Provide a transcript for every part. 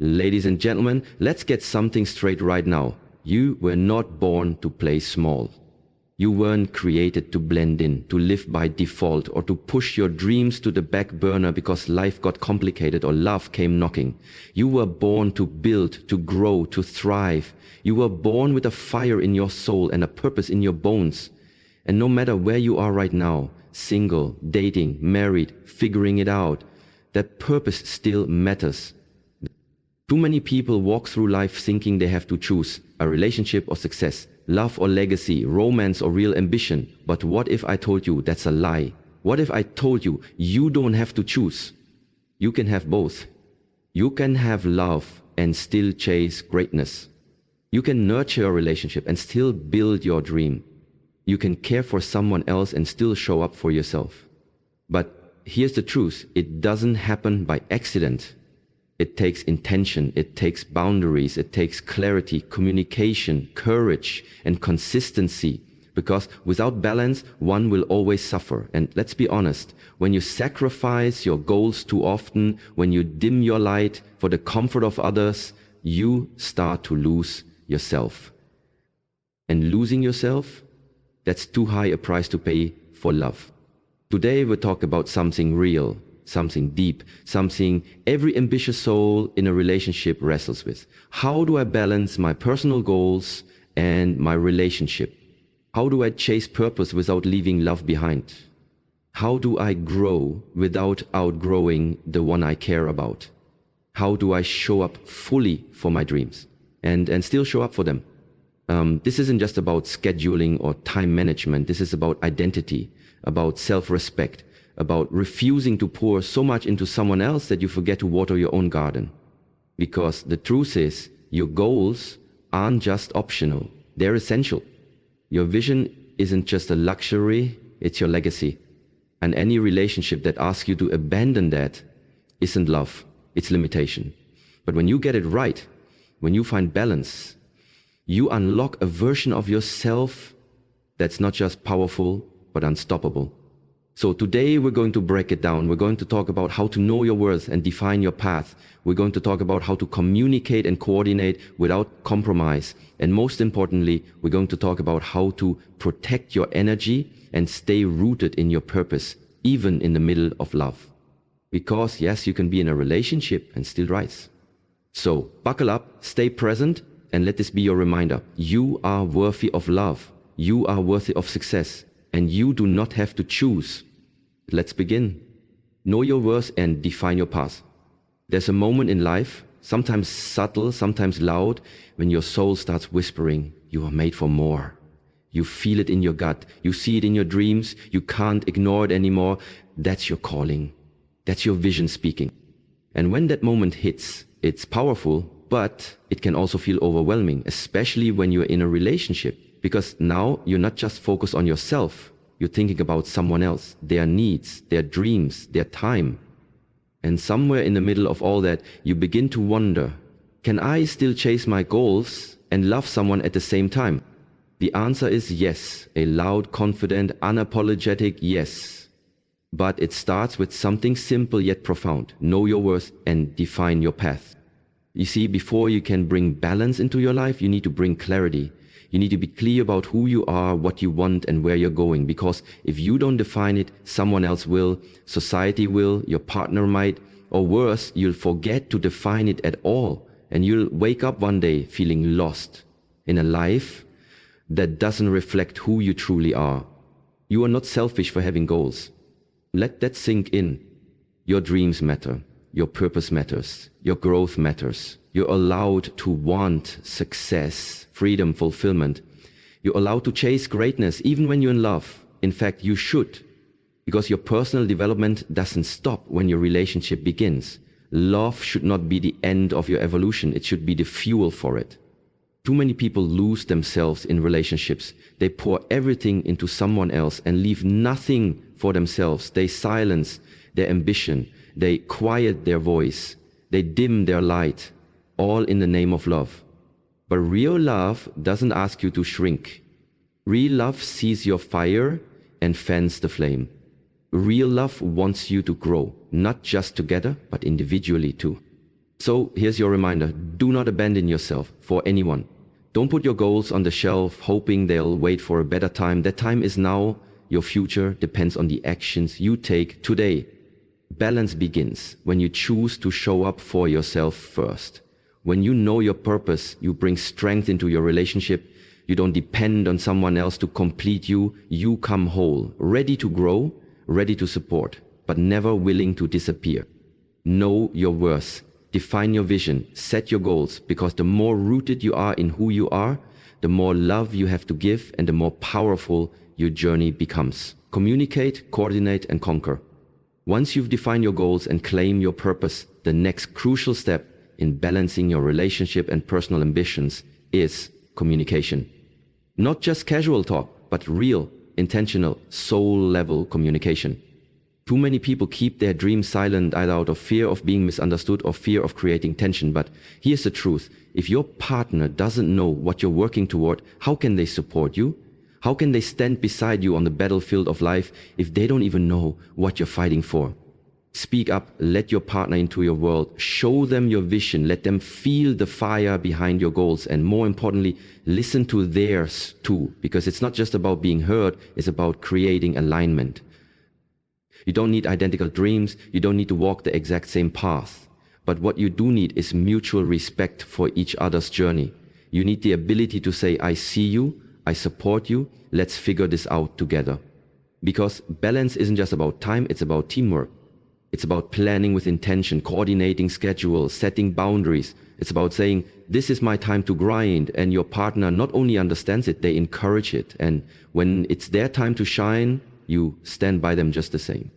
Ladies and gentlemen, let's get something straight right now. You were not born to play small. You weren't created to blend in, to live by default, or to push your dreams to the back burner because life got complicated or love came knocking. You were born to build, to grow, to thrive. You were born with a fire in your soul and a purpose in your bones. And no matter where you are right now, single, dating, married, figuring it out, that purpose still matters. Too many people walk through life thinking they have to choose a relationship or success, love or legacy, romance or real ambition. But what if I told you that's a lie? What if I told you you don't have to choose? You can have both. You can have love and still chase greatness. You can nurture a relationship and still build your dream. You can care for someone else and still show up for yourself. But here's the truth, it doesn't happen by accident. It takes intention, it takes boundaries, it takes clarity, communication, courage, and consistency. Because without balance, one will always suffer. And let's be honest, when you sacrifice your goals too often, when you dim your light for the comfort of others, you start to lose yourself. And losing yourself, that's too high a price to pay for love. Today we'll talk about something real, something deep, something every ambitious soul in a relationship wrestles with. How do I balance my personal goals and my relationship? How do I chase purpose without leaving love behind? How do I grow without outgrowing the one I care about? How do I show up fully for my dreams and still show up for them? This isn't just about scheduling or time management. This is about identity, about self-respect, about refusing to pour so much into someone else that you forget to water your own garden. Because the truth is, your goals aren't just optional, they're essential. Your vision isn't just a luxury, it's your legacy. And any relationship that asks you to abandon that isn't love, it's limitation. But when you get it right, when you find balance, you unlock a version of yourself that's not just powerful, but unstoppable. So today we're going to break it down. We're going to talk about how to know your worth and define your path. We're going to talk about how to communicate and coordinate without compromise. And most importantly, we're going to talk about how to protect your energy and stay rooted in your purpose, even in the middle of love. Because yes, you can be in a relationship and still rise. So buckle up, stay present, and let this be your reminder. You are worthy of love. You are worthy of success. And you do not have to choose. Let's begin. Know your worth and define your path. There's a moment in life, sometimes subtle, sometimes loud, when your soul starts whispering, you are made for more. You feel it in your gut. You see it in your dreams. You can't ignore it anymore. That's your calling. That's your vision speaking. And when that moment hits, it's powerful, but it can also feel overwhelming, especially when you're in a relationship. Because now you're not just focused on yourself, you're thinking about someone else, their needs, their dreams, their time. And somewhere in the middle of all that, you begin to wonder, can I still chase my goals and love someone at the same time? The answer is yes, a loud, confident, unapologetic yes. But it starts with something simple yet profound. Know your worth and define your path. You see, before you can bring balance into your life, you need to bring clarity. You need to be clear about who you are, what you want, and where you're going. Because if you don't define it, someone else will, society will, your partner might, or worse, you'll forget to define it at all. And you'll wake up one day feeling lost in a life that doesn't reflect who you truly are. You are not selfish for having goals. Let that sink in. Your dreams matter. Your purpose matters. Your growth matters. You're allowed to want success, freedom, fulfillment. You're allowed to chase greatness even when you're in love. In fact, you should, because your personal development doesn't stop when your relationship begins. Love should not be the end of your evolution. It should be the fuel for it. Too many people lose themselves in relationships. They pour everything into someone else and leave nothing for themselves. They silence their ambition. They quiet their voice. They dim their light, all in the name of love. But real love doesn't ask you to shrink. Real love sees your fire and fans the flame. Real love wants you to grow, not just together, but individually too. So here's your reminder. Do not abandon yourself for anyone. Don't put your goals on the shelf hoping they'll wait for a better time. That time is now. Your future depends on the actions you take today. Balance begins when you choose to show up for yourself first. When you know your purpose, you bring strength into your relationship. You don't depend on someone else to complete you. You come whole, ready to grow, ready to support, but never willing to disappear. Know your worth. Define your vision. Set your goals, because the more rooted you are in who you are, the more love you have to give and the more powerful your journey becomes. Communicate, coordinate, and conquer. Once you've defined your goals and claim your purpose, the next crucial step in balancing your relationship and personal ambitions is communication. Not just casual talk, but real, intentional, soul-level communication. Too many people keep their dreams silent, either out of fear of being misunderstood or fear of creating tension. But here's the truth. If your partner doesn't know what you're working toward, how can they support you? How can they stand beside you on the battlefield of life if they don't even know what you're fighting for? Speak up, let your partner into your world, show them your vision, let them feel the fire behind your goals, and more importantly, listen to theirs too, because it's not just about being heard, it's about creating alignment. You don't need identical dreams, you don't need to walk the exact same path, but what you do need is mutual respect for each other's journey. You need the ability to say, I see you, I support you, let's figure this out together. Because balance isn't just about time, it's about teamwork. It's about planning with intention, coordinating schedules, setting boundaries. It's about saying, this is my time to grind, and your partner not only understands it, they encourage it. And when it's their time to shine, you stand by them just the same.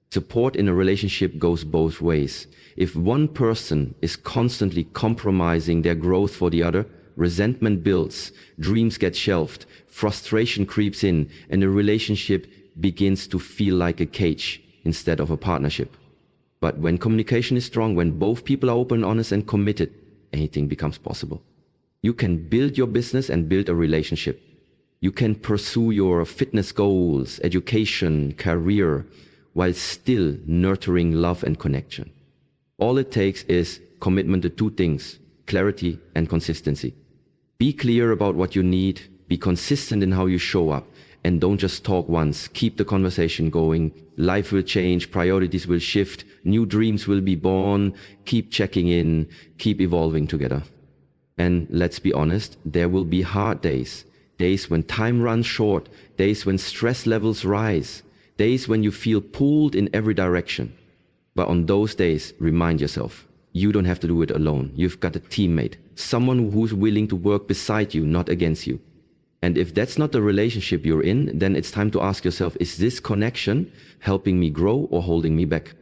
Support in a relationship goes both ways. If one person is constantly compromising their growth for the other, resentment builds, dreams get shelved, frustration creeps in, and the relationship begins to feel like a cage instead of a partnership. But when communication is strong, when both people are open, honest, and committed, anything becomes possible. You can build your business and build a relationship. You can pursue your fitness goals, education, career, while still nurturing love and connection. All it takes is commitment to two things: clarity and consistency. Be clear about what you need, be consistent in how you show up, and don't just talk once. Keep the conversation going. Life will change, priorities will shift, new dreams will be born. Keep checking in, keep evolving together. And let's be honest, there will be hard days. Days when time runs short, days when stress levels rise, days when you feel pulled in every direction. But on those days, remind yourself, you don't have to do it alone. You've got a teammate, someone who's willing to work beside you, not against you. And if that's not the relationship you're in, then it's time to ask yourself, is this connection helping me grow or holding me back?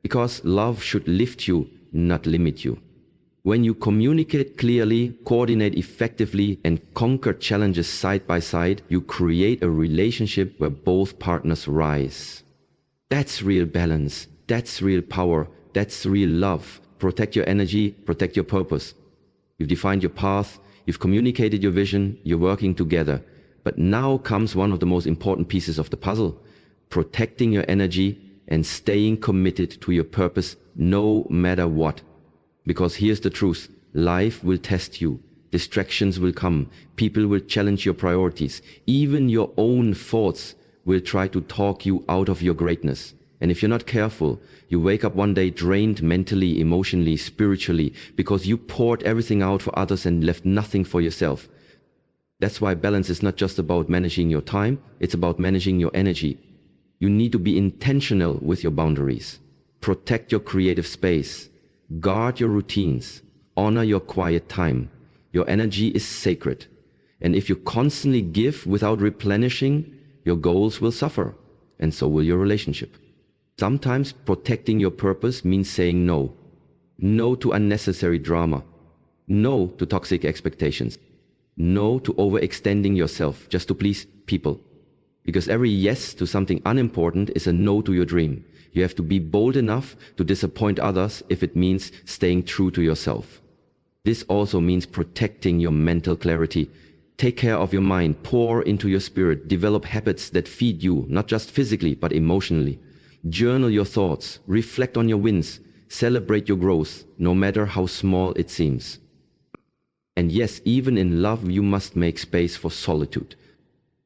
Because love should lift you, not limit you. When you communicate clearly, coordinate effectively, and conquer challenges side by side, you create a relationship where both partners rise. That's real balance. That's real power. That's real love. Protect your energy, protect your purpose. You've defined your path, you've communicated your vision, you're working together. But now comes one of the most important pieces of the puzzle: protecting your energy and staying committed to your purpose no matter what. Because here's the truth, life will test you, distractions will come, people will challenge your priorities, even your own thoughts will try to talk you out of your greatness. And if you're not careful, you wake up one day drained mentally, emotionally, spiritually, because you poured everything out for others and left nothing for yourself. That's why balance is not just about managing your time, it's about managing your energy. You need to be intentional with your boundaries. Protect your creative space. Guard your routines. Honor your quiet time. Your energy is sacred. And if you constantly give without replenishing, your goals will suffer, and so will your relationship. Sometimes protecting your purpose means saying no. No to unnecessary drama. No to toxic expectations. No to overextending yourself just to please people. Because every yes to something unimportant is a no to your dream. You have to be bold enough to disappoint others if it means staying true to yourself. This also means protecting your mental clarity. Take care of your mind, pour into your spirit, develop habits that feed you, not just physically, but emotionally. Journal your thoughts, reflect on your wins, Celebrate your growth, no matter how small it seems. And yes, even in love, you must make space for solitude.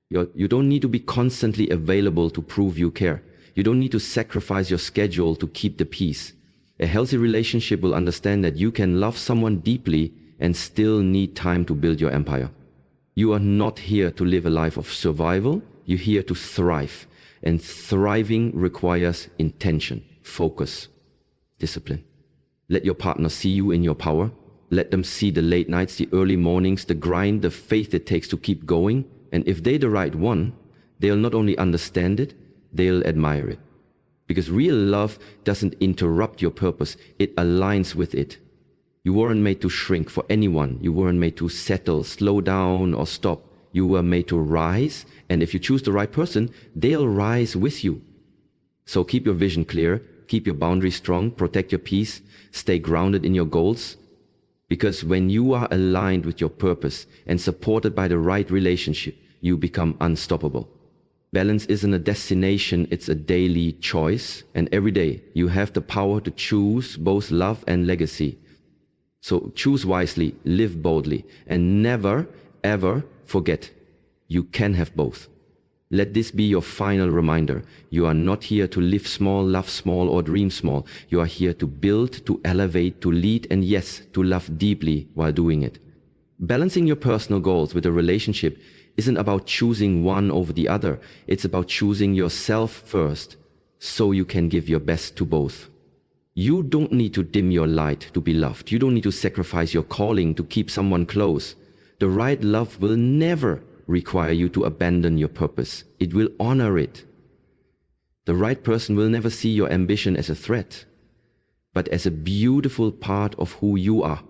You don't need to be constantly available to prove you care. You don't need to sacrifice your schedule to keep the peace. A healthy relationship will understand that you can love someone deeply and still need time to build your empire. You are not here to live a life of survival. You're here to thrive. And thriving requires intention, focus, discipline. Let your partner see you in your power. Let them see the late nights, the early mornings, the grind, the faith it takes to keep going. And if they're the right one, they'll not only understand it, they'll admire it. Because real love doesn't interrupt your purpose, it aligns with it. You weren't made to shrink for anyone. You weren't made to settle, slow down, or stop. You were made to rise, and if you choose the right person, they'll rise with you. So keep your vision clear, keep your boundaries strong, protect your peace, stay grounded in your goals. Because when you are aligned with your purpose and supported by the right relationship, you become unstoppable. Balance isn't a destination, it's a daily choice. And every day you have the power to choose both love and legacy. So choose wisely, live boldly, and never, ever forget you can have both. Let this be your final reminder. You are not here to live small, love small, or dream small. You are here to build, to elevate, to lead, and yes, to love deeply while doing it. Balancing your personal goals with a relationship isn't about choosing one over the other. It's about choosing yourself first so you can give your best to both. You don't need to dim your light to be loved. You don't need to sacrifice your calling to keep someone close. The right love will never require you to abandon your purpose. It will honor it. The right person will never see your ambition as a threat, but as a beautiful part of who you are.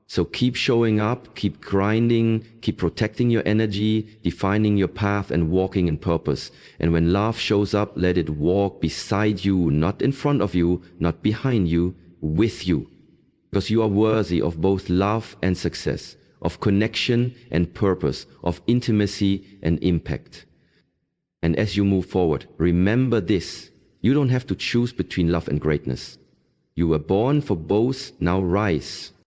So keep showing up, keep grinding, keep protecting your energy, defining your path and walking in purpose. And when love shows up, let it walk beside you, not in front of you, not behind you, with you. Because you are worthy of both love and success, of connection and purpose, of intimacy and impact. And as you move forward, remember this: you don't have to choose between love and greatness. You were born for both, now rise.